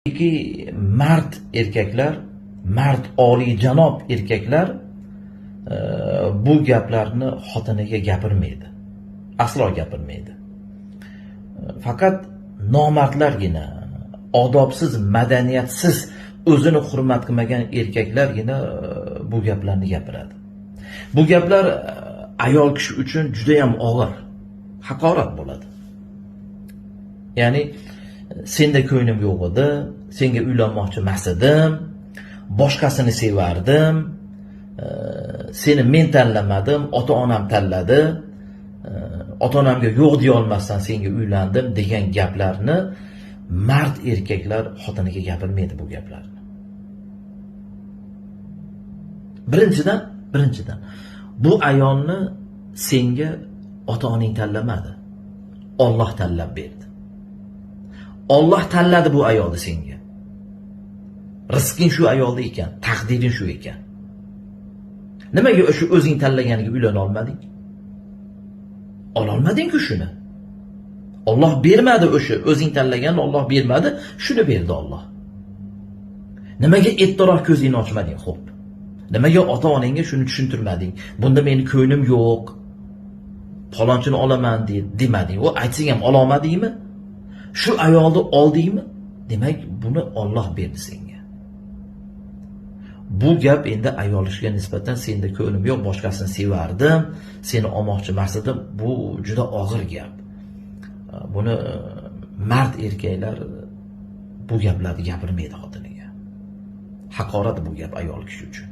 Mard erkaklar, mard oliyjanob erkaklar bu gaplarni xotiniga gapirmaydi. Aslo gapirmaydi. Faqat nomardlargina, odobsiz, madaniyatsiz, o'zini hurmat qilmagan erkaklargina bu gaplarni gapiradi. Bu gaplar ayol kishi uchun juda ham og'ir, haqorat bo'ladi. Ya'ni senda ko'nglim yo'q edi, senga uylanmoqchi emas edim, boshqasini sevardim, seni men tanlamadim, ota-onam tanladi, ota-onamga yo'q deya olmasdan senga uylandim degan gaplarni mard erkaklar xotiniga gapirmaydi bu gaplarni. Birinchidan bu ayolni senga ota-onang tanlamadi. Alloh tanlab berdi. Alloh tanladi bu ayolni senga. Rizqing shu ayolda ekan, taqdiring shu ekan. Nimaga o'sha o'zing tanlaganiga uylana olmading? Ololmading-ku shuni. Alloh bermadi o'sha, o'zing tanlaganni Alloh bermadi, shuni berdi Alloh. Nimaga ertaroq ko'zingni ochmading, xo'p? Nimaga ota-onangga shuni tushuntirmading? Bunda meni ko'nglim yo'q. Falonchini olaman demading. O aytsang ham olomadingmi? Shu ayolni oldingmi? Demak, buni Alloh berdi senga. Bu gap endi ayol kishiga nisbatan senda ko'nglim yo'q, boshqasini sevardim, seni olmoqchi emas edim. Bu juda og'ir gap. Buni mard erkaklar bu gaplarni gapirmaydi xotiniga. Haqorat bu gap ayol kishi uchun.